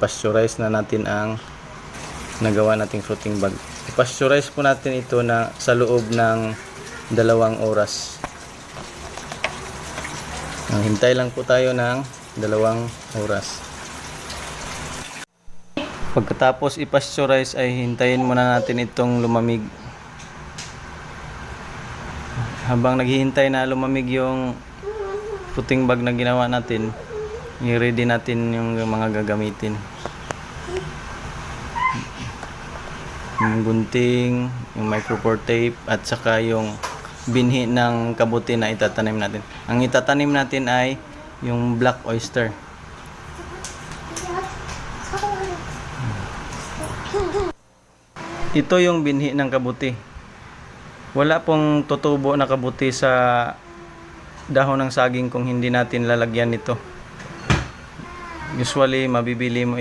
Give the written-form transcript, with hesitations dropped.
i-pasteurize na natin ang nagawa nating fruiting bag. I-pasteurize po natin ito na sa loob ng 2 oras. Hintay lang po tayo ng 2 oras. Pagkatapos i-pasteurize ay hintayin muna natin itong lumamig. Habang naghihintay na lumamig yung fruiting bag na ginawa natin, i-ready natin yung mga gagamitin. Yung gunting, yung micropore tape, at saka yung binhi ng kabuti na itatanim natin. Ang itatanim natin ay yung black oyster. Ito yung binhi ng kabuti. Wala pong tutubo na kabuti sa dahon ng saging kung hindi natin lalagyan nito. Usually mabibili mo